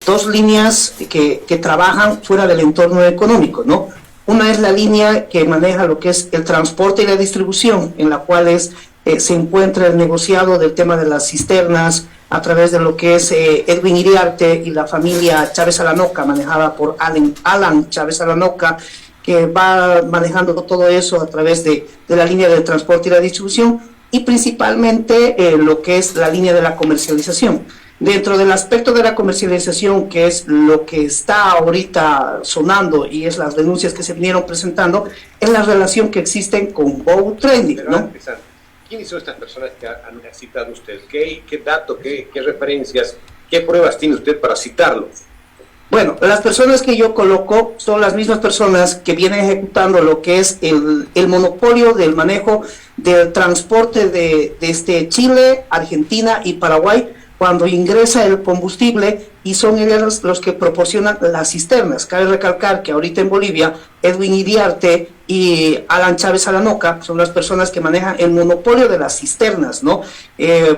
dos líneas que trabajan fuera del entorno económico, ¿no? Una es la línea que maneja lo que es el transporte y la distribución, en la cual se encuentra el negociado del tema de las cisternas a través de lo que es Edwin Iriarte y la familia Chávez Alanoca, manejada por Alan Chávez Alanoca, que va manejando todo eso a través de la línea del transporte y la distribución, y principalmente lo que es la línea de la comercialización. Dentro del aspecto de la comercialización, que es lo que está ahorita sonando y es las denuncias que se vinieron presentando, es la relación que existen con Bow Trading, ¿no? ¿Quiénes son estas personas que han citado usted? ¿Qué datos, qué referencias, qué pruebas tiene usted para citarlos? Bueno, las personas que yo coloco son las mismas personas que vienen ejecutando lo que es el monopolio del manejo del transporte desde Chile, Argentina y Paraguay, cuando ingresa el combustible, y son ellos los que proporcionan las cisternas. Cabe recalcar que ahorita en Bolivia, Edwin Iriarte y Alan Chávez Alanoca son las personas que manejan el monopolio de las cisternas, ¿no?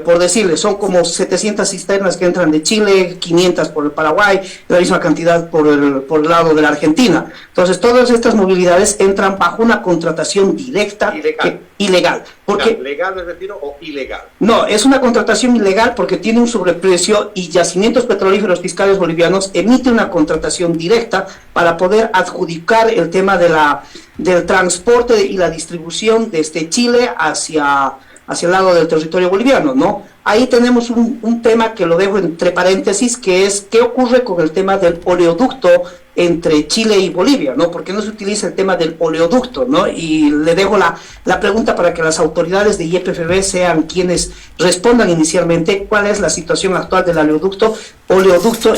Por decirles, son como 700 cisternas que entran de Chile, 500 por el Paraguay, la misma cantidad por el lado de la Argentina. Entonces, todas estas movilidades entran bajo una contratación directa ilegal. Porque, ¿legal me refiero o ilegal? No, es una contratación ilegal porque tiene un sobreprecio, y Yacimientos Petrolíferos Fiscales Bolivianos emite una contratación directa para poder adjudicar el tema del transporte y la distribución desde Chile hacia el lado del territorio boliviano, ¿no? Ahí tenemos un tema que lo dejo entre paréntesis, que es qué ocurre con el tema del oleoducto entre Chile y Bolivia, ¿no? ¿Por qué no se utiliza el tema del oleoducto, ¿no? Y le dejo la pregunta para que las autoridades de YPFB sean quienes respondan inicialmente cuál es la situación actual del oleoducto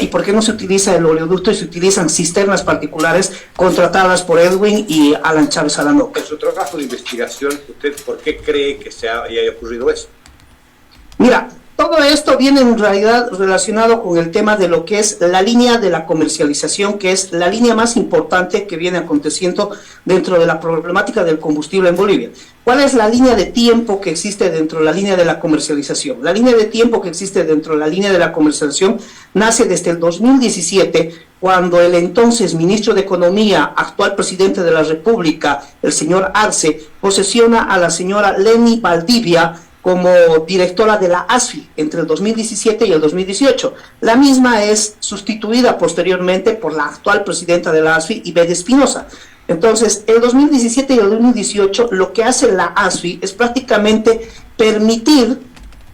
y por qué no se utiliza el oleoducto y se utilizan cisternas particulares contratadas por Edwin y Alan Chávez Alanoca. En su trabajo de investigación, ¿usted por qué cree que haya ocurrido eso? Mira, todo esto viene en realidad relacionado con el tema de lo que es la línea de la comercialización, que es la línea más importante que viene aconteciendo dentro de la problemática del combustible en Bolivia. ¿Cuál es la línea de tiempo que existe dentro de la línea de la comercialización? La línea de tiempo que existe dentro de la línea de la comercialización nace desde el 2017, cuando el entonces ministro de Economía, actual presidente de la República, el señor Arce, posesiona a la señora Leni Valdivia como directora de la ASFI entre el 2017 y el 2018. La misma es sustituida posteriormente por la actual presidenta de la ASFI, Ivette Espinosa. Entonces, el 2017 y el 2018, lo que hace la ASFI es prácticamente permitir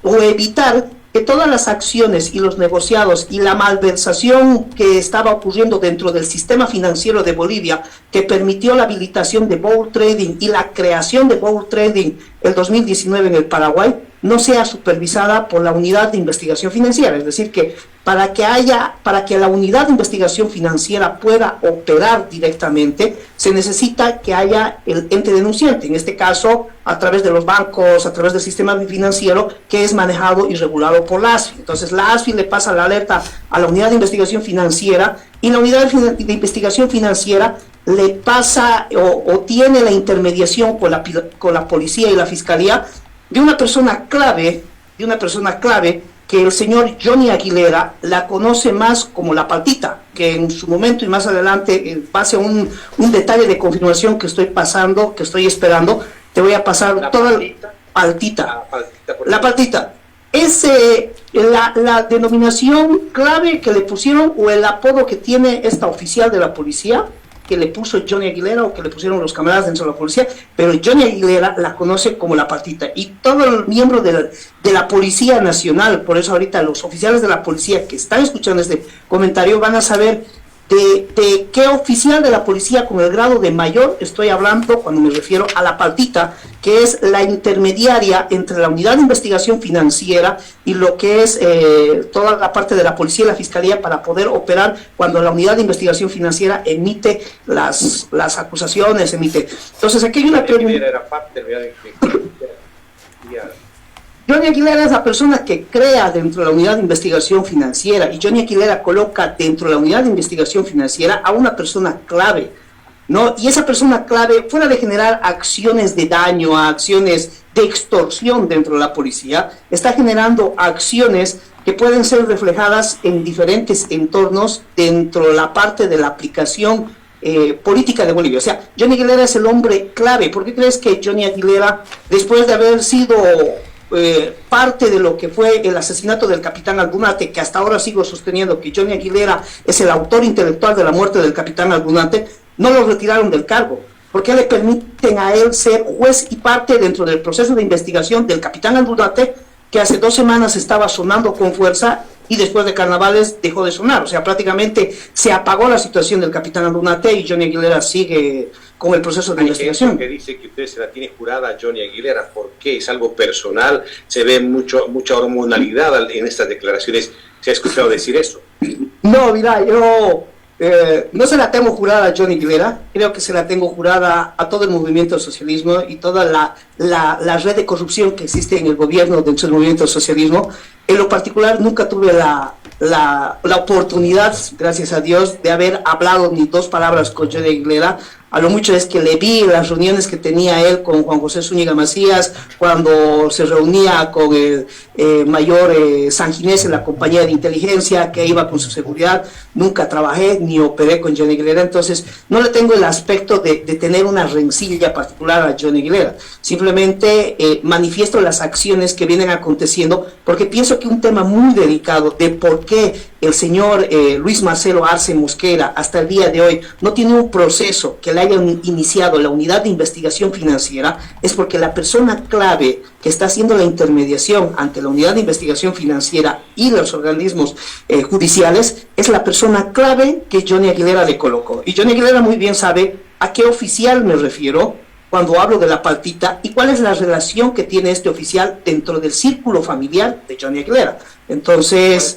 o evitar que todas las acciones y los negociados y la malversación que estaba ocurriendo dentro del sistema financiero de Bolivia, que permitió la habilitación de Bow Trading y la creación de Bow Trading el 2019 en el Paraguay, no sea supervisada por la unidad de investigación financiera. Es decir, que para que la unidad de investigación financiera pueda operar directamente, se necesita que haya el ente denunciante, en este caso a través de los bancos, a través del sistema financiero, que es manejado y regulado por la ASFI. Entonces la ASFI le pasa la alerta a la unidad de investigación financiera, y la unidad de investigación financiera le pasa o tiene la intermediación con la policía y la fiscalía de una persona clave, que el señor Johnny Aguilera la conoce más como la Paltita, que en su momento y más adelante, pase un detalle de confirmación que estoy esperando, te voy a pasar toda la Paltita. La Paltita. Es la denominación clave que le pusieron, o el apodo que tiene esta oficial de la policía, que le puso Johnny Aguilera, o que le pusieron los camaradas dentro de la policía, pero Johnny Aguilera la conoce como la Patita, y todo el miembro de la Policía Nacional. Por eso ahorita los oficiales de la policía que están escuchando este comentario van a saber de qué oficial de la policía con el grado de mayor estoy hablando cuando me refiero a la Patita, que es la intermediaria entre la unidad de investigación financiera y lo que es toda la parte de la policía y la fiscalía, para poder operar cuando la unidad de investigación financiera emite las acusaciones, Entonces aquí hay una pregunta. Johnny Aguilera es la persona que crea dentro de la unidad de investigación financiera, y Johnny Aguilera coloca dentro de la unidad de investigación financiera a una persona clave, ¿no? Y esa persona clave, fuera de generar acciones de daño, acciones de extorsión dentro de la policía, está generando acciones que pueden ser reflejadas en diferentes entornos dentro de la parte de la aplicación política de Bolivia. O sea, Johnny Aguilera es el hombre clave. ¿Por qué crees que Johnny Aguilera, después de haber sido parte de lo que fue el asesinato del capitán Aldunate, que hasta ahora sigo sosteniendo que Johnny Aguilera es el autor intelectual de la muerte del capitán Aldunate, no lo retiraron del cargo? ¿Por qué le permiten a él ser juez y parte dentro del proceso de investigación del capitán Aldunate, que hace 2 semanas estaba sonando con fuerza y después de carnavales dejó de sonar? O sea, prácticamente se apagó la situación del capitán Aldunate y Johnny Aguilera sigue con el proceso de investigación. Que dice que usted se la tiene jurada a Johnny Aguilera. ¿Por qué? ¿Es algo personal? ¿Se ve mucha hormonalidad en estas declaraciones? ¿Se ha escuchado decir eso? No, mira, yo no se la tengo jurada a Johnny Aguilera, creo que se la tengo jurada a todo el movimiento del socialismo y toda la red de corrupción que existe en el gobierno dentro del movimiento del socialismo. En lo particular nunca tuve la oportunidad, gracias a Dios, de haber hablado ni 2 palabras con Johnny Aguilera. A lo mucho es que le vi en las reuniones que tenía él con Juan José Zúñiga Macías, cuando se reunía con el mayor Sanginés en la compañía de inteligencia, que iba con su seguridad. Nunca trabajé ni operé con Johnny Aguilera, entonces no le tengo el aspecto de tener una rencilla particular a Johnny Aguilera. Simplemente manifiesto las acciones que vienen aconteciendo, porque pienso que un tema muy delicado de por qué el señor Luis Marcelo Arce Mosquera hasta el día de hoy no tiene un proceso que le hayan iniciado la unidad de investigación financiera, es porque la persona clave que está haciendo la intermediación ante la unidad de investigación financiera y los organismos judiciales es la persona clave que Johnny Aguilera le colocó. Y Johnny Aguilera muy bien sabe a qué oficial me refiero cuando hablo de la partita y cuál es la relación que tiene este oficial dentro del círculo familiar de Johnny Aguilera. Entonces,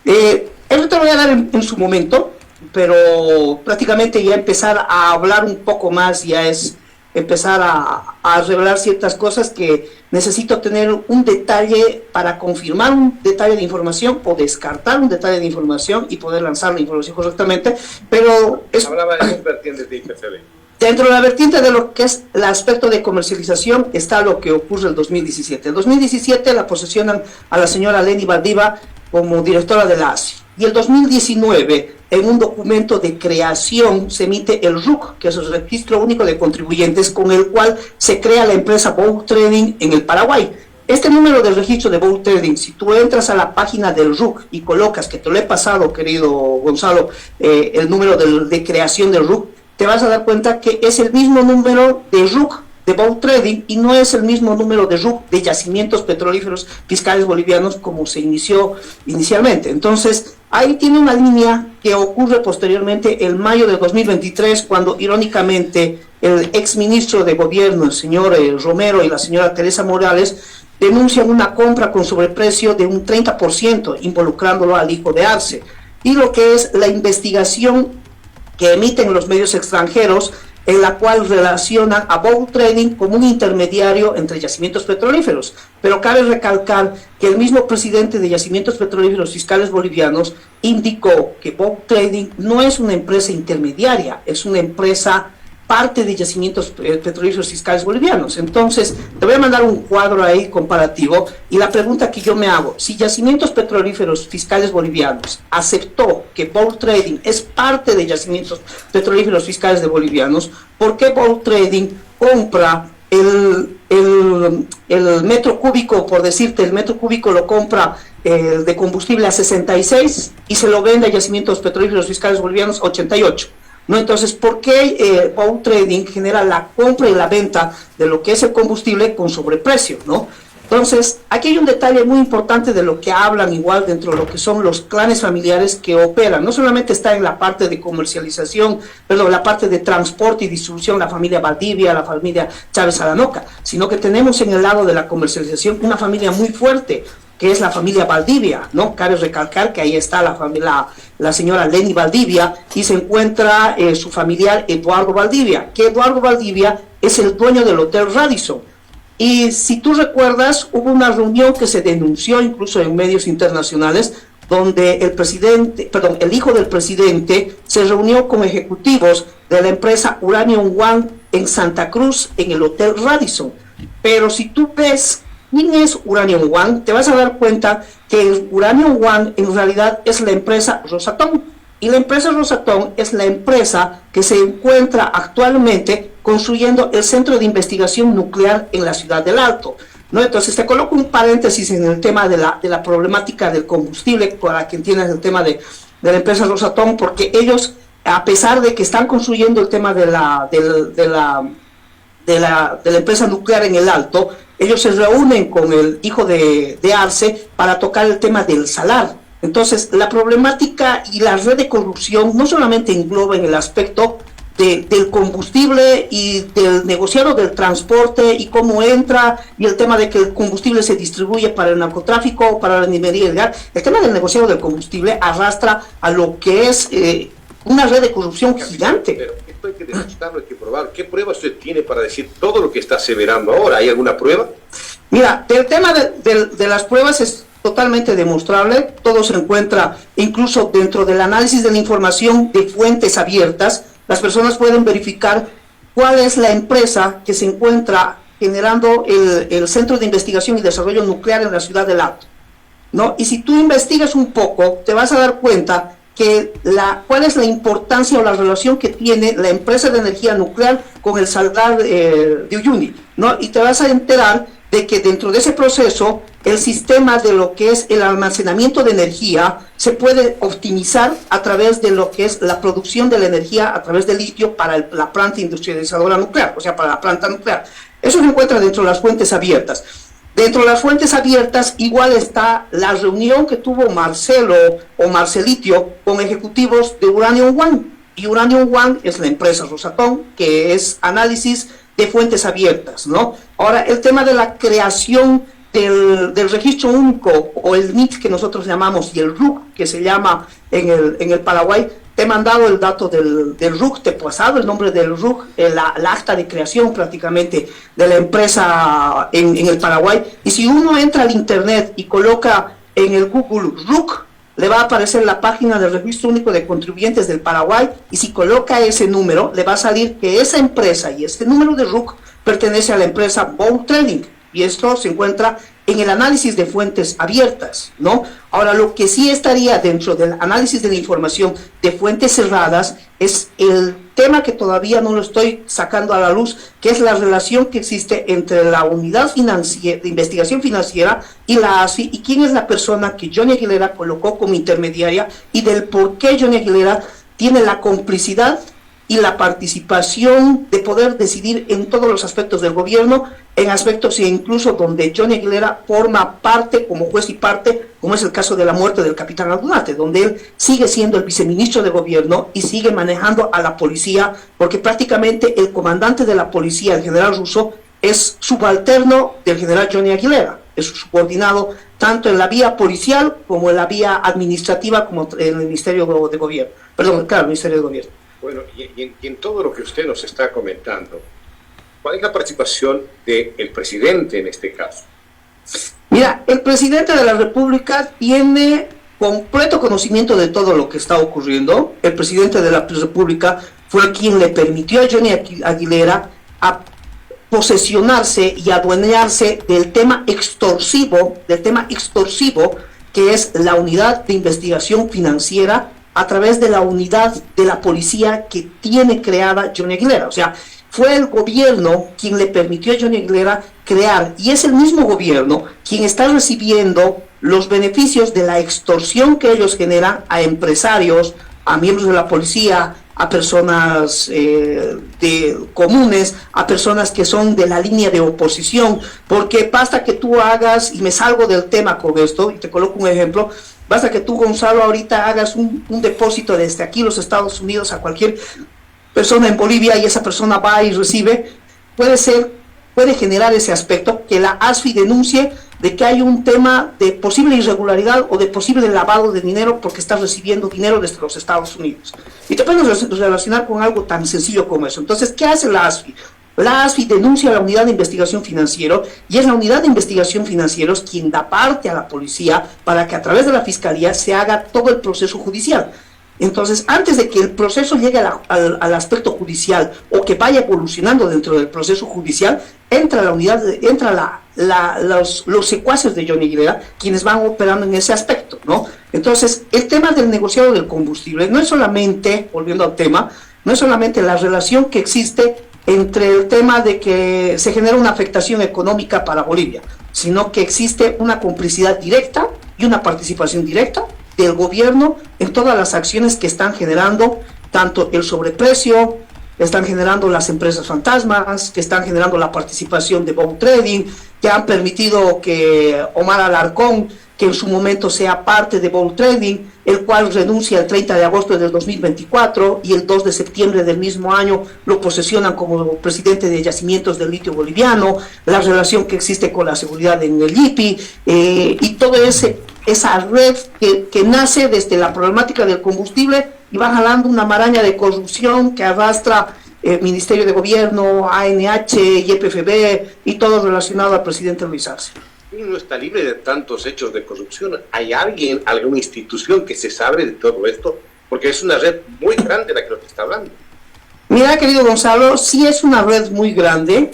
eso te lo voy a dar en su momento, pero prácticamente ya empezar a hablar un poco más ya es empezar a revelar ciertas cosas que necesito tener un detalle para confirmar un detalle de información o descartar un detalle de información y poder lanzar la información correctamente, pero es... Hablaba de dos vertientes de IPCB. Dentro de la vertiente de lo que es el aspecto de comercialización está lo que ocurre en 2017. En 2017 la posesionan a la señora Leni Valdiva como directora de la ASI. Y el 2019, en un documento de creación, se emite el RUC, que es el Registro Único de Contribuyentes, con el cual se crea la empresa Bow Trading en el Paraguay. Este número de registro de Bow Trading, si tú entras a la página del RUC y colocas, que te lo he pasado, querido Gonzalo, el número de creación del RUC, te vas a dar cuenta que es el mismo número de RUC de Bow Trading y no es el mismo número de RUC de yacimientos petrolíferos fiscales bolivianos como se inició inicialmente. Entonces, ahí tiene una línea que ocurre posteriormente en mayo de 2023, cuando irónicamente el exministro de gobierno, el señor Romero y la señora Teresa Morales, denuncian una compra con sobreprecio de un 30%, involucrándolo al hijo de Arce. Y lo que es la investigación que emiten los medios extranjeros, en la cual relacionan a Bow Trading como un intermediario entre yacimientos petrolíferos. Pero cabe recalcar que el mismo presidente de Yacimientos Petrolíferos Fiscales Bolivianos indicó que Bow Trading no es una empresa intermediaria, es una empresa parte de Yacimientos Petrolíferos Fiscales Bolivianos. Entonces, te voy a mandar un cuadro ahí comparativo y la pregunta que yo me hago, si Yacimientos Petrolíferos Fiscales Bolivianos aceptó que Bow Trading es parte de Yacimientos Petrolíferos Fiscales de Bolivianos, ¿por qué Bow Trading compra el metro cúbico, por decirte, el metro cúbico lo compra de combustible a 66 y se lo vende a Yacimientos Petrolíferos Fiscales Bolivianos a 88? ¿No? Entonces, ¿por qué Bow Trading genera la compra y la venta de lo que es el combustible con sobreprecio, ¿no? Entonces, aquí hay un detalle muy importante de lo que hablan igual dentro de lo que son los clanes familiares que operan. No solamente está en la parte de comercialización, perdón, la parte de transporte y distribución, la familia Valdivia, la familia Chávez Aranoca, sino que tenemos en el lado de la comercialización una familia muy fuerte, que es la familia Valdivia, ¿no? Cabe recalcar que ahí está la señora Leni Valdivia y se encuentra su familiar Eduardo Valdivia, que Eduardo Valdivia es el dueño del Hotel Radisson. Y si tú recuerdas, hubo una reunión que se denunció incluso en medios internacionales, donde el hijo del presidente se reunió con ejecutivos de la empresa Uranium One en Santa Cruz, en el Hotel Radisson. Pero si tú ves ¿quién es Uranium One? Te vas a dar cuenta que Uranium One en realidad es la empresa Rosatom. Y la empresa Rosatom es la empresa que se encuentra actualmente construyendo el Centro de Investigación Nuclear en la ciudad del Alto, ¿no? Entonces te coloco un paréntesis en el tema de la problemática del combustible, para que entiendas el tema de la empresa Rosatom, porque ellos, a pesar de que están construyendo el tema de la empresa nuclear en el Alto, ellos se reúnen con el hijo de Arce para tocar el tema del salar. Entonces, la problemática y la red de corrupción no solamente engloba en el aspecto del combustible y del negociado del transporte y cómo entra, y el tema de que el combustible se distribuye para el narcotráfico, para la minería ilegal. El tema del negociado del combustible arrastra a lo que es una red de corrupción gigante. Pero esto hay que demostrarlo, hay que probar. ¿Qué prueba usted tiene para decir todo lo que está aseverando ahora? ¿Hay alguna prueba? Mira, el tema de las pruebas es totalmente demostrable. Todo se encuentra incluso dentro del análisis de la información de fuentes abiertas. Las personas pueden verificar cuál es la empresa que se encuentra generando el Centro de Investigación y Desarrollo Nuclear en la ciudad del Alto, ¿no? Y si tú investigas un poco, te vas a dar cuenta que cuál es la importancia o la relación que tiene la empresa de energía nuclear con el salar de Uyuni, ¿no? Y te vas a enterar de que dentro de ese proceso el sistema de lo que es el almacenamiento de energía se puede optimizar a través de lo que es la producción de la energía a través del litio para la planta industrializadora nuclear, o sea, para la planta nuclear. Eso se encuentra dentro de las fuentes abiertas. Dentro de las fuentes abiertas igual está la reunión que tuvo Marcelo o Marcelitio con ejecutivos de Uranium One. Y Uranium One es la empresa Rosatom, que es análisis de fuentes abiertas, ¿no? Ahora, el tema de la creación del registro único, o el NIT que nosotros llamamos, y el RUC que se llama en el Paraguay, te he mandado el dato del RUC, te he pasado el nombre del RUC, la acta de creación prácticamente de la empresa en el Paraguay, y si uno entra al internet y coloca en el Google RUC, le va a aparecer la página del Registro Único de Contribuyentes del Paraguay, y si coloca ese número, le va a salir que esa empresa y este número de RUC pertenece a la empresa Bow Trading, y esto se encuentra en el análisis de fuentes abiertas, ¿no? Ahora, lo que sí estaría dentro del análisis de la información de fuentes cerradas es el tema que todavía no lo estoy sacando a la luz, que es la relación que existe entre la unidad de investigación financiera y la ASFI, y quién es la persona que Johnny Aguilera colocó como intermediaria, y del por qué Johnny Aguilera tiene la complicidad y la participación de poder decidir en todos los aspectos del gobierno, en aspectos incluso donde Johnny Aguilera forma parte como juez y parte, como es el caso de la muerte del capitán Aldunate, donde él sigue siendo el viceministro de gobierno y sigue manejando a la policía, porque prácticamente el comandante de la policía, el general Russo, es subalterno del general Johnny Aguilera, es subordinado tanto en la vía policial como en la vía administrativa, como en el Ministerio de Gobierno, perdón, claro, el Ministerio de Gobierno. Bueno, y en todo lo que usted nos está comentando, ¿cuál es la participación del presidente en este caso? Mira, el presidente de la República tiene completo conocimiento de todo lo que está ocurriendo. El presidente de la República fue quien le permitió a Johnny Aguilera a posesionarse y adueñarse del tema extorsivo que es la unidad de investigación financiera, a través de la unidad de la policía que tiene creada Johnny Aguilera. O sea, fue el gobierno quien le permitió a Johnny Aguilera crear, y es el mismo gobierno quien está recibiendo los beneficios de la extorsión que ellos generan a empresarios, a miembros de la policía, a personas comunes, a personas que son de la línea de oposición, porque basta que tú hagas, y me salgo del tema con esto, y te coloco un ejemplo, basta que tú, Gonzalo, ahorita hagas un depósito desde aquí, los Estados Unidos, a cualquier persona en Bolivia, y esa persona va y recibe, puede generar ese aspecto, que la ASFI denuncie de que hay un tema de posible irregularidad o de posible lavado de dinero porque estás recibiendo dinero desde los Estados Unidos. Y te puedes relacionar con algo tan sencillo como eso. Entonces, ¿qué hace la ASFI? La ASFI denuncia a la unidad de investigación financiero, y es la unidad de investigación financieros quien da parte a la policía para que a través de la fiscalía se haga todo el proceso judicial. Entonces, antes de que el proceso llegue al aspecto judicial o que vaya evolucionando dentro del proceso judicial, entra la unidad, los secuaces de Johnny Aguilera, quienes van operando en ese aspecto, ¿no? Entonces, el tema del negociado del combustible no es solamente, volviendo al tema, no es solamente la relación que existe entre el tema de que se genera una afectación económica para Bolivia, sino que existe una complicidad directa y una participación directa del gobierno en todas las acciones que están generando, tanto el sobreprecio, están generando las empresas fantasmas, que están generando la participación de Bow Trading, que han permitido que Omar Alarcón, que en su momento sea parte de Bow Trading, el cual renuncia el 30 de agosto del 2024 y el 2 de septiembre del mismo año lo posesionan como presidente de Yacimientos del Litio Boliviano, la relación que existe con la seguridad en el IPI, y toda esa red que nace desde la problemática del combustible y va jalando una maraña de corrupción que arrastra Ministerio de Gobierno, ANH, YPFB y todo relacionado al presidente Luis Arce. No está libre de tantos hechos de corrupción. ¿Hay alguien, alguna institución que se sabe de todo esto? Porque es una red muy grande la que nos está hablando. Mira, querido Gonzalo, sí es una red muy grande.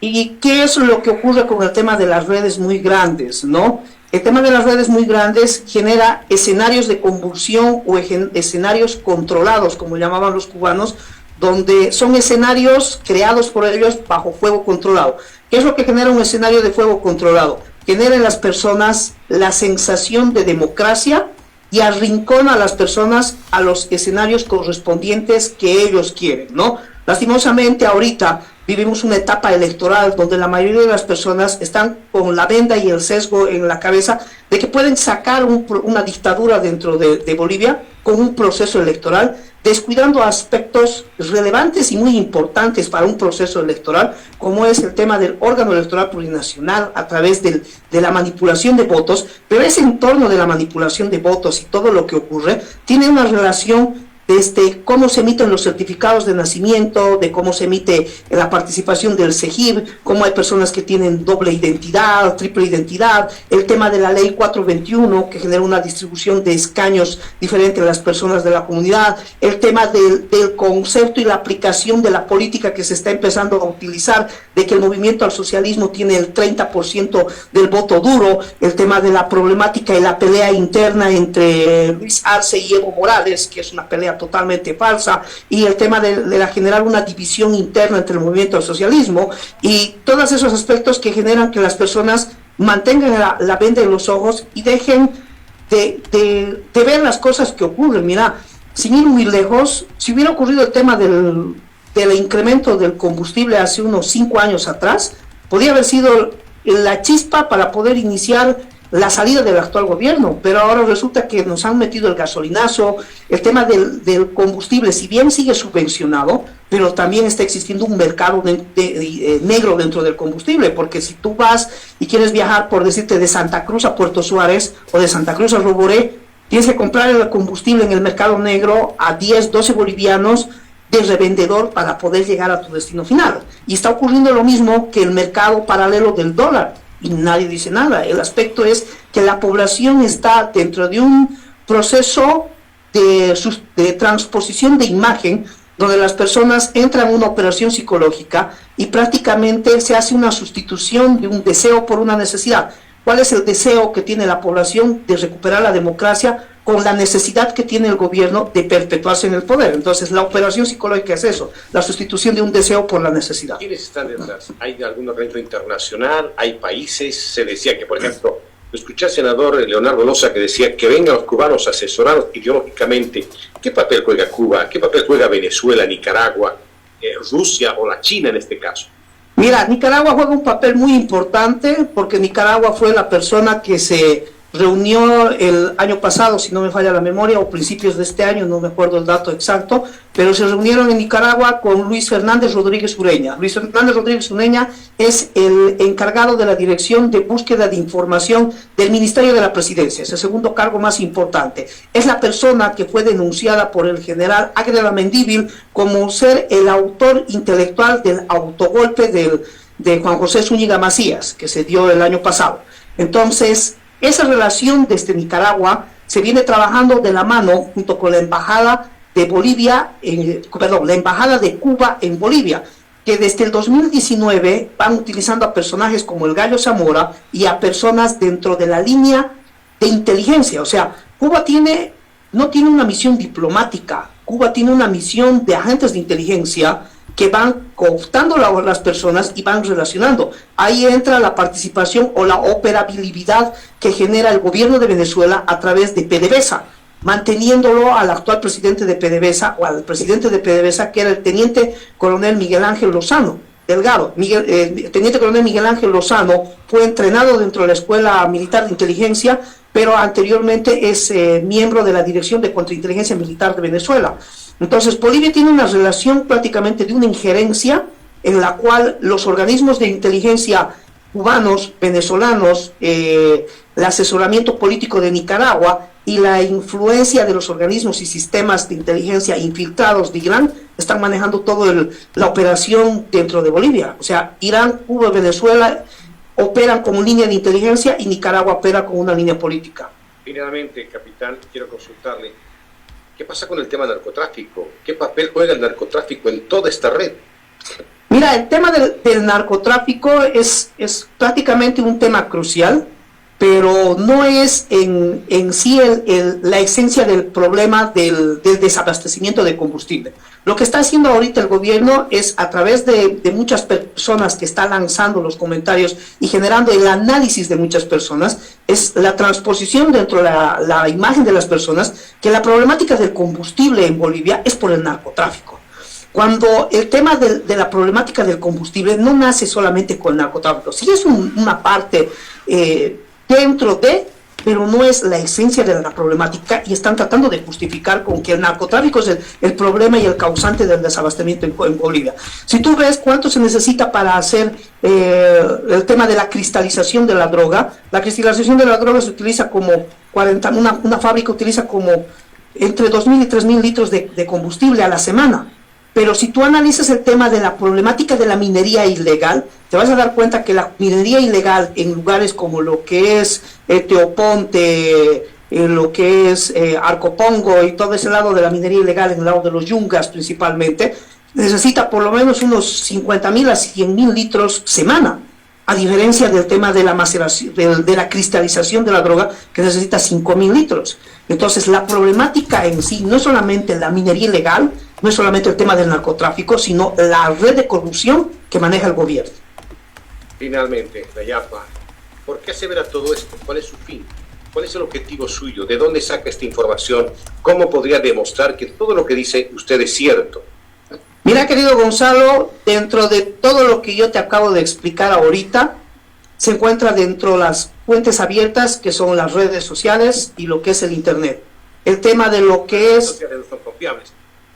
¿Y qué es lo que ocurre con el tema de las redes muy grandes, no? El tema de las redes muy grandes genera escenarios de convulsión o escenarios controlados, como llamaban los cubanos, donde son escenarios creados por ellos bajo fuego controlado. ¿Qué es lo que genera un escenario de fuego controlado? Genera en las personas la sensación de democracia y arrincona a las personas a los escenarios correspondientes que ellos quieren, ¿no? Lastimosamente ahorita vivimos una etapa electoral donde la mayoría de las personas están con la venda y el sesgo en la cabeza de que pueden sacar una dictadura dentro de Bolivia con un proceso electoral, descuidando aspectos relevantes y muy importantes para un proceso electoral, como es el tema del órgano electoral plurinacional a través de la manipulación de votos, pero ese entorno de la manipulación de votos y todo lo que ocurre tiene una relación desde cómo se emiten los certificados de nacimiento, de cómo se emite la participación del CEGIR, cómo hay personas que tienen doble identidad, triple identidad, el tema de la ley 421 que genera una distribución de escaños diferente a las personas de la comunidad, el tema del concepto y la aplicación de la política que se está empezando a utilizar, de que el movimiento al socialismo tiene el 30% del voto duro, el tema de la problemática y la pelea interna entre Luis Arce y Evo Morales, que es una pelea totalmente falsa, y el tema de generar una división interna entre el movimiento al socialismo, y todos esos aspectos que generan que las personas mantengan la venda en los ojos y dejen de ver las cosas que ocurren. Mira, sin ir muy lejos, si hubiera ocurrido el tema del incremento del combustible hace unos 5 años atrás, podría haber sido la chispa para poder iniciar la salida del actual gobierno, pero ahora resulta que nos han metido el gasolinazo, el tema del combustible, si bien sigue subvencionado, pero también está existiendo un mercado negro dentro del combustible, porque si tú vas y quieres viajar, por decirte, de Santa Cruz a Puerto Suárez o de Santa Cruz a Roboré, tienes que comprar el combustible en el mercado negro a 10, 12 bolivianos de revendedor para poder llegar a tu destino final. Y está ocurriendo lo mismo que el mercado paralelo del dólar. Y nadie dice nada. El aspecto es que la población está dentro de un proceso de transposición de imagen, donde las personas entran en una operación psicológica y prácticamente se hace una sustitución de un deseo por una necesidad. ¿Cuál es el deseo que tiene la población de recuperar la democracia con la necesidad que tiene el gobierno de perpetuarse en el poder? Entonces, la operación psicológica es eso, la sustitución de un deseo por la necesidad. ¿Quiénes están detrás? ¿Hay algún organismo internacional? ¿Hay países? Se decía que, por ejemplo, escuché al senador Leonardo Loza que decía que vengan los cubanos asesorados ideológicamente. ¿Qué papel juega Cuba? ¿Qué papel juega Venezuela, Nicaragua, Rusia o la China en este caso? Mira, Nicaragua juega un papel muy importante porque Nicaragua fue la persona que se reunió el año pasado, si no me falla la memoria, o principios de este año, no me acuerdo el dato exacto, pero se reunieron en Nicaragua con Luis Fernández Rodríguez Ureña. Luis Fernández Rodríguez Ureña es el encargado de la Dirección de Búsqueda de Información del Ministerio de la Presidencia, es el segundo cargo más importante. Es la persona que fue denunciada por el general Águeda Mendívil como ser el autor intelectual del autogolpe de Juan José Zúñiga Macías, que se dio el año pasado. Entonces, esa relación desde Nicaragua se viene trabajando de la mano junto con la embajada de Bolivia, la embajada de Cuba en Bolivia. que desde el 2019 van utilizando a personajes como el Gallo Zamora y a personas dentro de la línea de inteligencia. O sea, Cuba no tiene una misión diplomática, Cuba tiene una misión de agentes de inteligencia que van cooptando a las personas y van relacionando. Ahí entra la participación o la operabilidad que genera el gobierno de Venezuela a través de PDVSA, manteniéndolo al actual presidente de PDVSA o al presidente de PDVSA, que era el teniente coronel Miguel Ángel Lozano Delgado. Teniente coronel Miguel Ángel Lozano fue entrenado dentro de la Escuela Militar de Inteligencia, pero anteriormente es miembro de la Dirección de Contrainteligencia Militar de Venezuela. Entonces, Bolivia tiene una relación prácticamente de una injerencia en la cual los organismos de inteligencia cubanos, venezolanos, el asesoramiento político de Nicaragua y la influencia de los organismos y sistemas de inteligencia infiltrados de Irán están manejando toda la operación dentro de Bolivia. O sea, Irán, Cuba y Venezuela operan como línea de inteligencia y Nicaragua opera como una línea política. Finalmente, capitán, quiero consultarle, ¿qué pasa con el tema del narcotráfico? ¿Qué papel juega el narcotráfico en toda esta red? Mira, el tema del narcotráfico es prácticamente un tema crucial, pero no es en sí la esencia del problema del desabastecimiento de combustible. Lo que está haciendo ahorita el gobierno es, a través de muchas personas que están lanzando los comentarios y generando el análisis de muchas personas, es la transposición dentro de la imagen de las personas que la problemática del combustible en Bolivia es por el narcotráfico. Cuando el tema de la problemática del combustible no nace solamente con el narcotráfico, sí es una parte dentro de, pero no es la esencia de la problemática, y están tratando de justificar con que el narcotráfico es el problema y el causante del desabastecimiento en Bolivia. Si tú ves cuánto se necesita para hacer el tema de la cristalización de la droga se utiliza como una fábrica utiliza como entre 2.000 y 3.000 litros de combustible a la semana. Pero si tú analizas el tema de la problemática de la minería ilegal, te vas a dar cuenta que la minería ilegal en lugares como lo que es Teoponte, lo que es Arcopongo y todo ese lado de la minería ilegal, en el lado de los Yungas principalmente, necesita por lo menos unos 50.000 a 100.000 litros semana, a diferencia del tema de la maceración, de la cristalización de la droga, que necesita 5.000 litros. Entonces, la problemática en sí no es solamente la minería ilegal, no es solamente el tema del narcotráfico, sino la red de corrupción que maneja el gobierno. Finalmente, Nayapa, ¿por qué asevera todo esto? ¿Cuál es su fin? ¿Cuál es el objetivo suyo? ¿De dónde saca esta información? ¿Cómo podría demostrar que todo lo que dice usted es cierto? Mira, querido Gonzalo, dentro de todo lo que yo te acabo de explicar ahorita, se encuentra dentro de las fuentes abiertas, que son las redes sociales y lo que es el Internet. El tema de lo que es... Sociales no son confiables.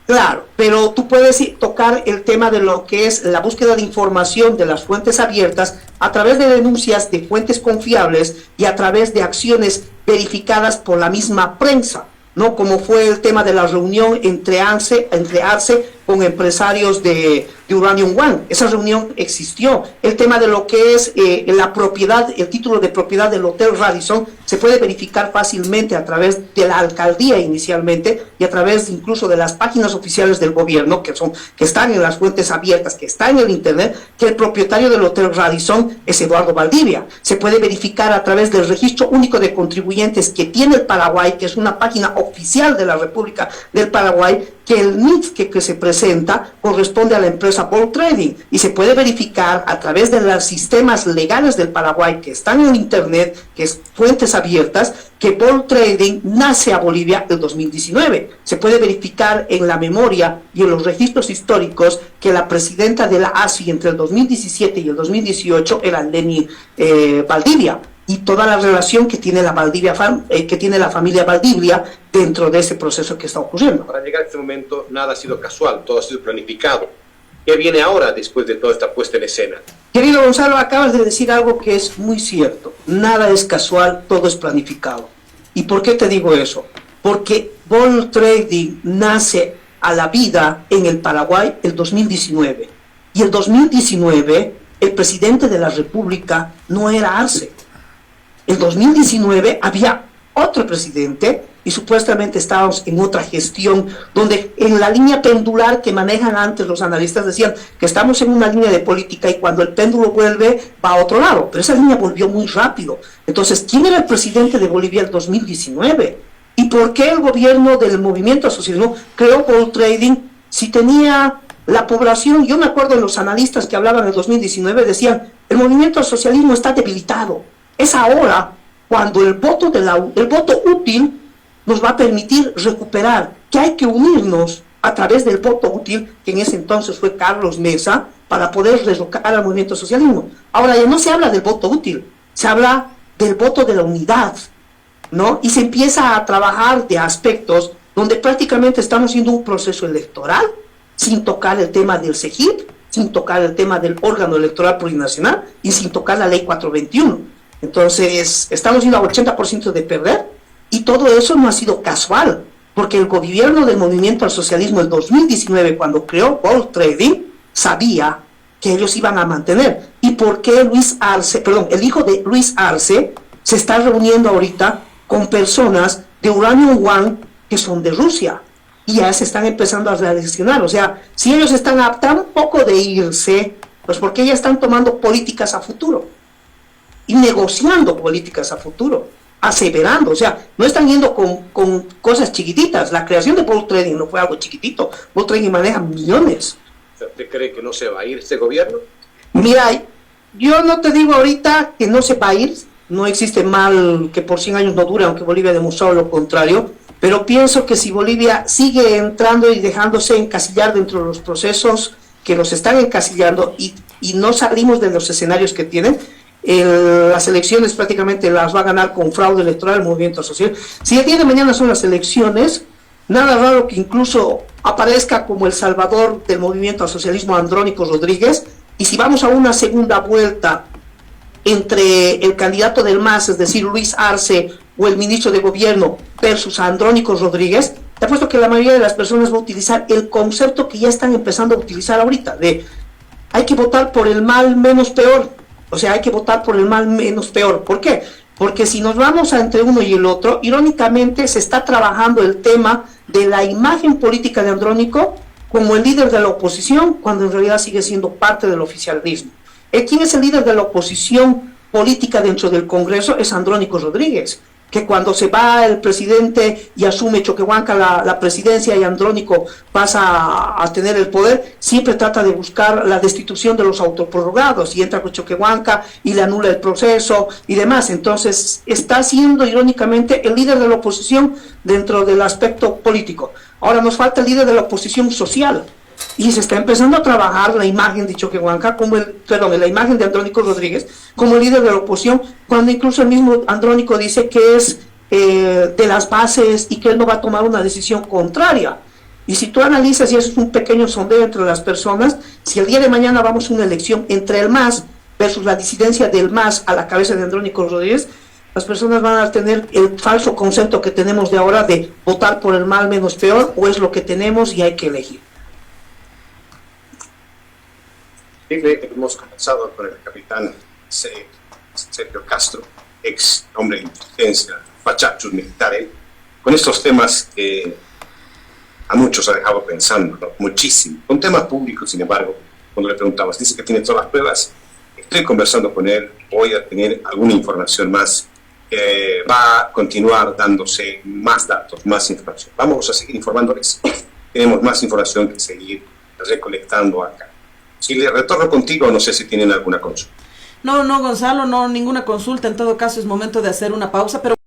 Claro, pero tú puedes tocar el tema de lo que es la búsqueda de información de las fuentes abiertas a través de denuncias de fuentes confiables y a través de acciones verificadas por la misma prensa, ¿no? Como fue el tema de la reunión entre Arce con empresarios de Uranium One. Esa reunión existió. El tema de lo que es la propiedad, el título de propiedad del Hotel Radisson, se puede verificar fácilmente a través de la alcaldía inicialmente y a través incluso de las páginas oficiales del gobierno, que están en las fuentes abiertas, que están en el Internet, que el propietario del Hotel Radisson es Eduardo Valdivia. Se puede verificar a través del Registro Único de Contribuyentes que tiene el Paraguay, que es una página oficial de la República del Paraguay, que el NIF que se presenta corresponde a la empresa Bold Trading, y se puede verificar a través de los sistemas legales del Paraguay que están en Internet, que es fuentes abiertas, que Bold Trading nace a Bolivia en 2019. Se puede verificar en la memoria y en los registros históricos que la presidenta de la ASFI entre el 2017 y el 2018 era Leni Valdivia, y toda la relación que tiene la familia Valdivia dentro de ese proceso que está ocurriendo. Para llegar a este momento nada ha sido casual, todo ha sido planificado. ¿Qué viene ahora después de toda esta puesta en escena? Querido Gonzalo, acabas de decir algo que es muy cierto. Nada es casual, todo es planificado. ¿Y por qué te digo eso? Porque Bold Trading nace a la vida en el Paraguay el 2019. Y el 2019 el presidente de la República no era Arce. En 2019 había otro presidente y supuestamente estábamos en otra gestión, donde en la línea pendular que manejan antes los analistas decían que estamos en una línea de política y cuando el péndulo vuelve va a otro lado, pero esa línea volvió muy rápido. Entonces, ¿quién era el presidente de Bolivia en 2019? ¿Y por qué el gobierno del movimiento al socialismo creó Gold Trading si tenía la población? Yo me acuerdo de los analistas que hablaban en 2019, decían, el movimiento al socialismo está debilitado. Es ahora cuando el voto útil nos va a permitir recuperar, que hay que unirnos a través del voto útil, que en ese entonces fue Carlos Mesa, para poder derrocar al movimiento al socialismo. Ahora ya no se habla del voto útil, se habla del voto de la unidad, ¿no? Y se empieza a trabajar de aspectos donde prácticamente estamos haciendo un proceso electoral, sin tocar el tema del CEGIP, sin tocar el tema del órgano electoral plurinacional y sin tocar la ley 421. Entonces, estamos yendo a 80% de perder, y todo eso no ha sido casual, porque el gobierno del movimiento al socialismo en 2019, cuando creó Gold Trading, sabía que ellos iban a mantener. ¿Y por qué el hijo de Luis Arce se está reuniendo ahorita con personas de Uranium One que son de Rusia? Y ya se están empezando a reaccionar. O sea, si ellos están a tan poco de irse, pues porque ya están tomando políticas a futuro y negociando políticas a futuro, aseverando, o sea, no están yendo con cosas chiquititas. La creación de Gold Trading no fue algo chiquitito. Gold Trading maneja millones. ¿Usted cree que no se va a ir este gobierno? Mira, yo no te digo ahorita que no se va a ir, no existe mal que por 100 años no dure, aunque Bolivia ha demostrado lo contrario, pero pienso que si Bolivia sigue entrando y dejándose encasillar dentro de los procesos que los están encasillando y no salimos de los escenarios que tienen, las elecciones prácticamente las va a ganar con fraude electoral el movimiento social. Si el día de mañana son las elecciones, nada raro que incluso aparezca como el salvador del movimiento al socialismo Andrónico Rodríguez, y si vamos a una segunda vuelta entre el candidato del MAS, es decir, Luis Arce, o el ministro de gobierno versus Andrónico Rodríguez, te apuesto que la mayoría de las personas va a utilizar el concepto que ya están empezando a utilizar ahorita, de hay que votar por el mal menos peor. O sea, hay que votar por el mal menos peor. ¿Por qué? Porque si nos vamos entre uno y el otro, irónicamente se está trabajando el tema de la imagen política de Andrónico como el líder de la oposición, cuando en realidad sigue siendo parte del oficialismo. ¿Quién es el líder de la oposición política dentro del Congreso? Es Andrónico Rodríguez, que cuando se va el presidente y asume Choquehuanca la presidencia y Andrónico pasa a tener el poder, siempre trata de buscar la destitución de los autoprorrogados y entra con Choquehuanca y le anula el proceso y demás. Entonces está siendo irónicamente el líder de la oposición dentro del aspecto político. Ahora nos falta el líder de la oposición social, y se está empezando a trabajar la imagen de Choquehuanca, la imagen de Andrónico Rodríguez como líder de la oposición, cuando incluso el mismo Andrónico dice que es de las bases y que él no va a tomar una decisión contraria. Y si tú analizas, y eso es un pequeño sondeo entre las personas, si el día de mañana vamos a una elección entre el MAS versus la disidencia del MAS a la cabeza de Andrónico Rodríguez, las personas van a tener el falso concepto que tenemos de ahora de votar por el mal menos peor, o es lo que tenemos y hay que elegir. Hemos conversado con el capitán Sergio Castro, ex hombre de inteligencia, fachachos militares, con estos temas que a muchos ha dejado pensando, ¿no? Muchísimo. Con temas públicos, sin embargo, cuando le preguntabas, dice que tiene todas las pruebas. Estoy conversando con él, voy a tener alguna información más, va a continuar dándose más datos, más información. Vamos a seguir informándoles. Tenemos más información que seguir recolectando acá. Si le retorno contigo, no sé si tienen alguna consulta. No, Gonzalo, no, ninguna consulta. En todo caso es momento de hacer una pausa, pero